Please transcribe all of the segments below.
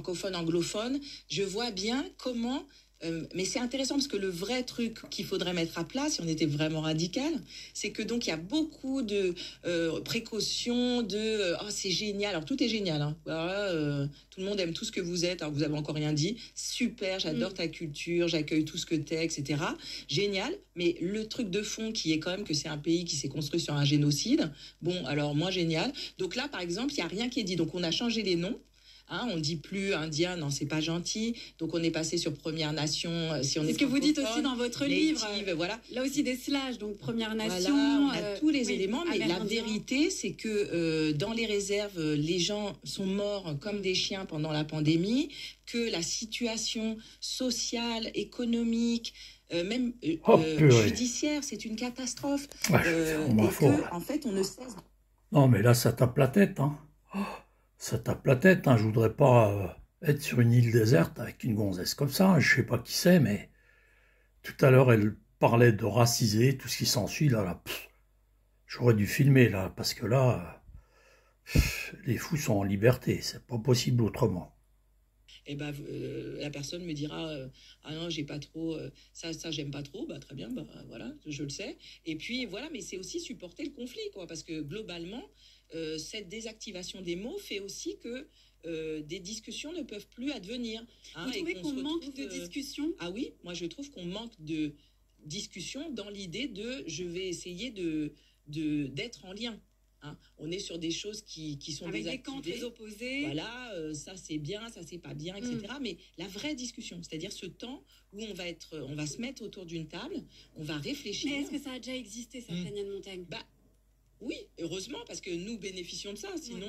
francophone, anglophone, je vois bien comment... mais c'est intéressant parce que le vrai truc qu'il faudrait mettre à plat, si on était vraiment radical, c'est que donc il y a beaucoup de précautions, oh, c'est génial. Alors tout est génial. Hein. Voilà, tout le monde aime tout ce que vous êtes. Alors vous avez encore rien dit. Super, j'adore ta culture, j'accueille tout ce que t'es, etc. Génial. Mais le truc de fond qui est quand même que c'est un pays qui s'est construit sur un génocide. Bon, alors moins génial. Donc là, par exemple, il n'y a rien qui est dit. Donc on a changé les noms. Hein, on ne dit plus indien, non, c'est pas gentil. Donc on est passé sur Première Nation. Si on est ce que vous dites aussi dans votre livre. Voilà. Là aussi des slash, donc Première Nation. Voilà, on a tous les éléments, mais la vérité, c'est que dans les réserves, les gens sont morts comme des chiens pendant la pandémie, que la situation sociale, économique, même judiciaire, c'est une catastrophe. Ouais, et que, en fait, on ne cesse. Non, mais là, ça tape la tête, hein. Ça tape la tête, hein. Je voudrais pas être sur une île déserte avec une gonzesse comme ça. Je sais pas qui c'est, mais tout à l'heure, elle parlait de raciser, tout ce qui s'ensuit. Là, j'aurais dû filmer, là, parce que là, les fous sont en liberté. C'est pas possible autrement. Et ben, la personne me dira ah non, j'ai pas trop ça j'aime pas trop. Bah très bien, bah voilà, je le sais. Et puis voilà, mais c'est aussi supporter le conflit, quoi, parce que globalement cette désactivation des mots fait aussi que des discussions ne peuvent plus advenir. Hein, vous trouvez qu'on manque de discussion? Ah oui, moi je trouve qu'on manque de discussion dans l'idée de je vais essayer d'être en lien. Hein, on est sur des choses qui sont avec désactivées. des camps très opposés. Voilà, ça c'est bien, ça c'est pas bien, etc. Mais la vraie discussion, c'est-à-dire ce temps où on va se mettre autour d'une table, on va réfléchir. Mais est-ce que ça a déjà existé, ça, Tania de Montaigne? Bah oui, heureusement, parce que nous bénéficions de ça. Sinon,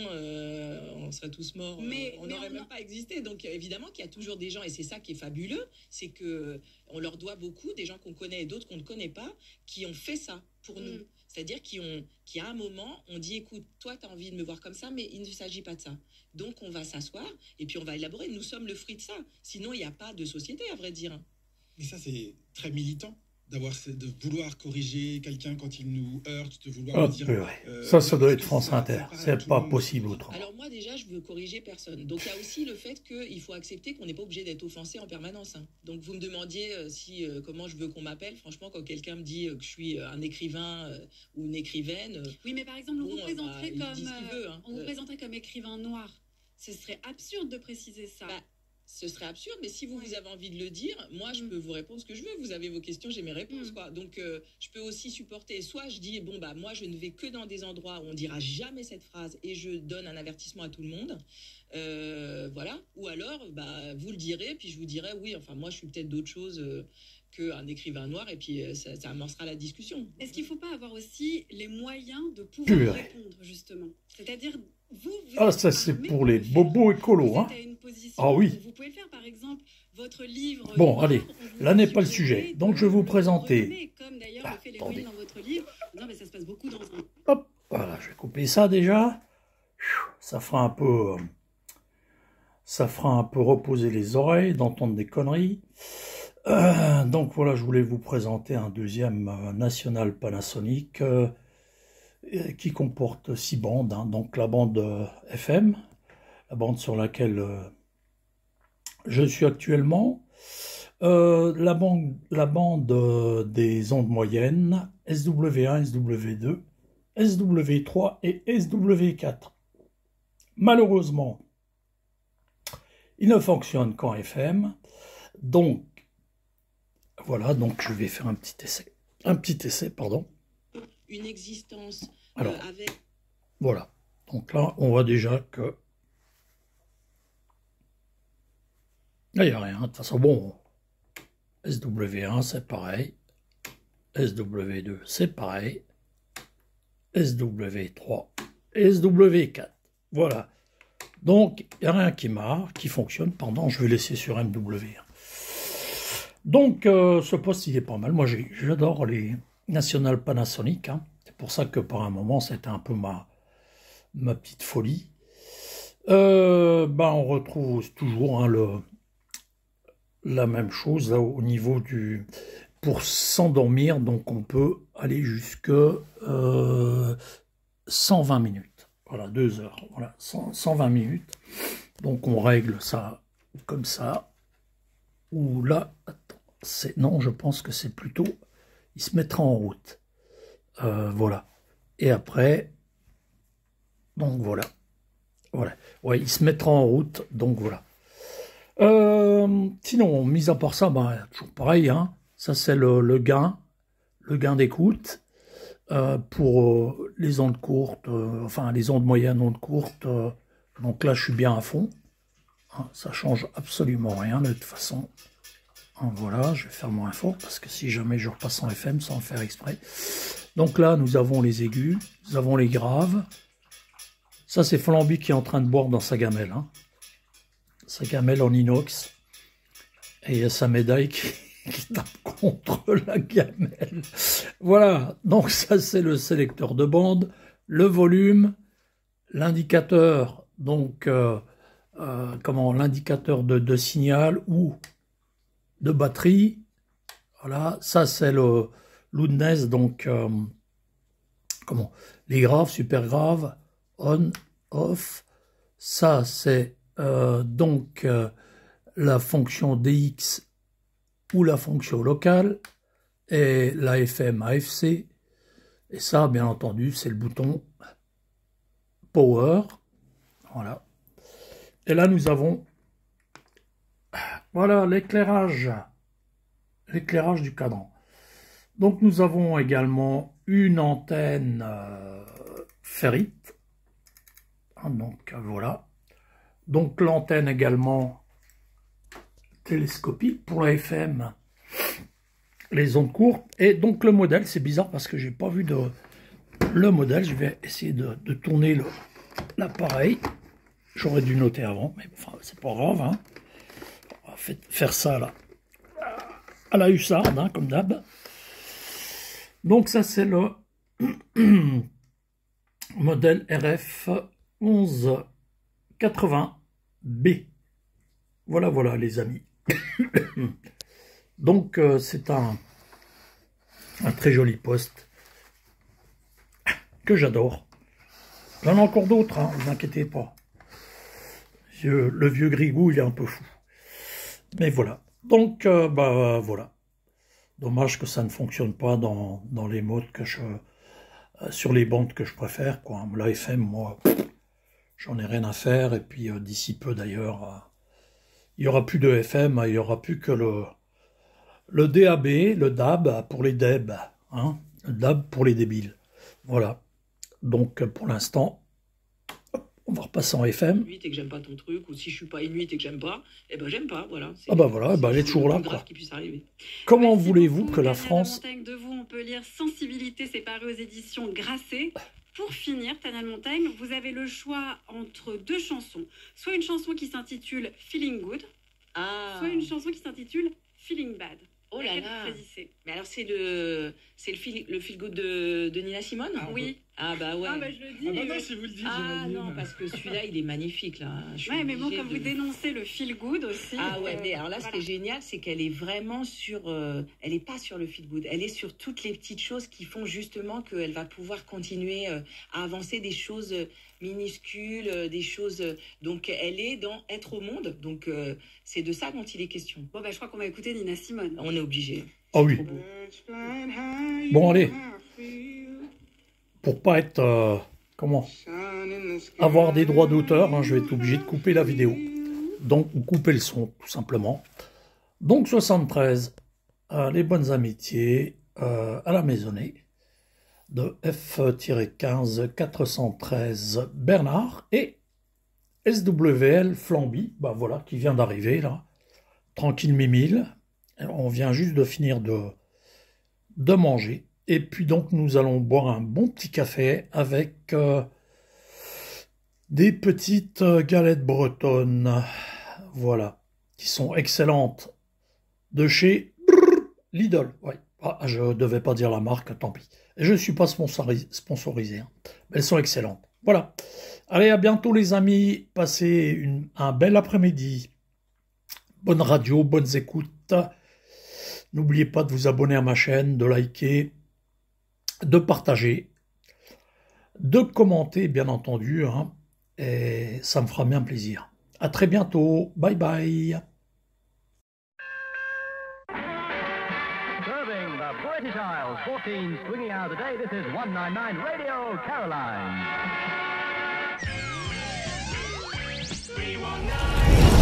on serait tous morts. Mais on n'aurait même pas existé. Donc évidemment qu'il y a toujours des gens, et c'est ça qui est fabuleux, c'est que on leur doit beaucoup, des gens qu'on connaît et d'autres qu'on ne connaît pas, qui ont fait ça pour nous. C'est-à-dire qu'à un moment, on dit, écoute, toi, tu as envie de me voir comme ça, mais il ne s'agit pas de ça. Donc, on va s'asseoir et puis on va élaborer. Nous sommes le fruit de ça. Sinon, il n'y a pas de société, à vrai dire. Mais ça, c'est très militant, de vouloir corriger quelqu'un quand il nous heurte, de vouloir dire... Ça doit être France Inter. C'est pas possible autrement. Alors moi, déjà, je veux corriger personne. Donc, il y a aussi le fait qu'il faut accepter qu'on n'est pas obligé d'être offensé en permanence. Hein. Donc, vous me demandiez comment je veux qu'on m'appelle. Franchement, quand quelqu'un me dit que je suis un écrivain ou une écrivaine... oui, mais par exemple, on vous présenterait comme écrivain noir. Ce serait absurde de préciser ça. Ce serait absurde, mais si vous avez envie de le dire, moi, je peux vous répondre ce que je veux. Vous avez vos questions, j'ai mes réponses, quoi. Donc, je peux aussi supporter. Soit je dis, bon, bah, moi, je ne vais que dans des endroits où on dira jamais cette phrase et je donne un avertissement à tout le monde. Voilà. Ou alors, bah, vous le direz, puis je vous dirai, oui, enfin, moi, je suis peut-être d'autre chose qu'un écrivain noir, et puis ça amorcera la discussion. Est-ce qu'il ne faut pas avoir aussi les moyens de pouvoir répondre, justement? C'est-à-dire, vous ça, c'est pour les bobos écolos, hein. Ah oui. Vous pouvez le faire, par exemple, votre livre... Bon, allez, là n'est pas le sujet. Donc, je vais vous présenter... Comme d'ailleurs le fait l'héroïne dans votre livre. Non, mais ça se passe beaucoup dans un... Hop, voilà, je vais couper ça déjà. Ça fera un peu... Ça fera un peu reposer les oreilles, d'entendre des conneries. Donc voilà, je voulais vous présenter un deuxième National Panasonic qui comporte 6 bandes. Hein. Donc la bande FM, la bande sur laquelle je suis actuellement, la bande des ondes moyennes, SW1, SW2, SW3 et SW4. Malheureusement, il ne fonctionne qu'en FM, donc voilà, donc je vais faire un petit essai, pardon. Une existence alors, avec... Voilà, donc là, on voit déjà que... Là, il n'y a rien, de toute façon, bon, SW1, c'est pareil, SW2, c'est pareil, SW3, SW4, voilà. Donc, il n'y a rien qui fonctionne, pardon, je vais laisser sur MW1. Donc, ce poste, il est pas mal. Moi, j'adore les National Panasonic. Hein. C'est pour ça que, par un moment, c'était un peu ma petite folie. On retrouve toujours hein, la même chose là, au niveau du... Pour s'endormir, donc on peut aller jusque 120 minutes. Voilà, 2 heures. Voilà, 120 minutes. Donc, on règle ça comme ça, ou là, attends, non, je pense que c'est plutôt, il se mettra en route. Voilà. Et après, donc voilà. Voilà. Ouais, il se mettra en route, donc voilà. Sinon, mis à part ça, bah, toujours pareil, hein, ça c'est le gain d'écoute. Pour les ondes courtes, enfin les ondes moyennes, ondes courtes, donc là je suis bien à fond, hein, ça change absolument rien de toute façon. Hein, voilà, je vais faire moins fort parce que si jamais je repasse en FM sans faire exprès. Donc là nous avons les aigus, nous avons les graves. Ça c'est Flamby qui est en train de boire dans sa gamelle, hein. Sa gamelle en inox, et il y a sa médaille qui tape contre la gamelle. Voilà, donc ça c'est le sélecteur de bande, le volume, l'indicateur, donc l'indicateur de signal ou de batterie. Voilà, ça c'est le loudness, donc les graves, super graves, on, off. Ça c'est donc la fonction DX ou la fonction locale, et la FM AFC, et ça, bien entendu, c'est le bouton Power, voilà. Et là, nous avons, voilà, l'éclairage du cadran. Donc, nous avons également une antenne ferrite, donc voilà. Donc, l'antenne également télescopique pour la FM, les ondes courtes. Et donc le modèle, c'est bizarre parce que j'ai pas vu le modèle. Je vais essayer de tourner l'appareil. J'aurais dû noter avant, mais enfin c'est pas grave, hein. On va faire ça là à la hussarde, hein, comme d'hab. Donc ça c'est le modèle RF 1180B. Voilà les amis. Donc c'est un très joli poste que j'adore. J'en ai encore d'autres, hein, ne vous inquiétez pas. Le vieux Grigou, il est un peu fou. Mais voilà. Donc bah voilà. Dommage que ça ne fonctionne pas dans les modes que sur les bandes que je préfère, quoi. La FM, moi, j'en ai rien à faire. Et puis d'ici peu d'ailleurs, il n'y aura plus de FM, il n'y aura plus que le DAB, le DAB pour les DEB, hein, le DAB pour les débiles. Voilà. Donc pour l'instant, on va repasser en FM. Et que j'aime pas ton truc, ou si je suis pas inuit et que j'aime pas, eh ben j'aime pas, voilà. Ah bah voilà, bah elle est toujours là, quoi. Comment voulez-vous que la France... De vous, on peut lire Sensibilité, c'est paru aux éditions Grasset. Pour finir, Tanal Montagne, vous avez le choix entre deux chansons. Soit une chanson qui s'intitule Feeling Good, soit une chanson qui s'intitule Feeling Bad. Oh là là. Mais alors c'est le feel good de Nina Simone. Oui. Ah bah ouais. Ah bah je le dis. Ah bah non, si vous le dites. Ah non, parce que celui-là il est magnifique là. Ouais, mais bon, comme vous dénoncez le feel good aussi. Ah ouais, mais alors là ce qui est génial, c'est qu'elle est vraiment sur, elle est pas sur le feel good, elle est sur toutes les petites choses qui font justement qu'elle va pouvoir continuer à avancer des choses minuscules, des choses. Donc elle est dans être au monde. Donc c'est de ça dont il est question. Bon bah je crois qu'on va écouter Nina Simone. On est obligé. Ah oui. Bon allez. Pour pas être avoir des droits d'auteur, hein, je vais être obligé de couper la vidéo. Donc ou couper le son tout simplement. Donc 73, les bonnes amitiés à la maisonnée de F-15 413 Bernard et SWL Flamby, bah voilà, qui vient d'arriver là, tranquille mimile. On vient juste de finir de manger. Et puis donc nous allons boire un bon petit café avec des petites galettes bretonnes, voilà, qui sont excellentes, de chez Lidl. Ouais. Ah, je ne devais pas dire la marque, tant pis. Et je ne suis pas sponsorisé, hein. Mais elles sont excellentes. Voilà. Allez, à bientôt les amis. Passez un bel après-midi. Bonne radio, bonnes écoutes. N'oubliez pas de vous abonner à ma chaîne, de liker, de partager, de commenter, bien entendu, hein, et ça me fera bien plaisir. À très bientôt. Bye bye. Serving the British Isles, 14 swinging hours a day, this is 199 Radio Caroline. 319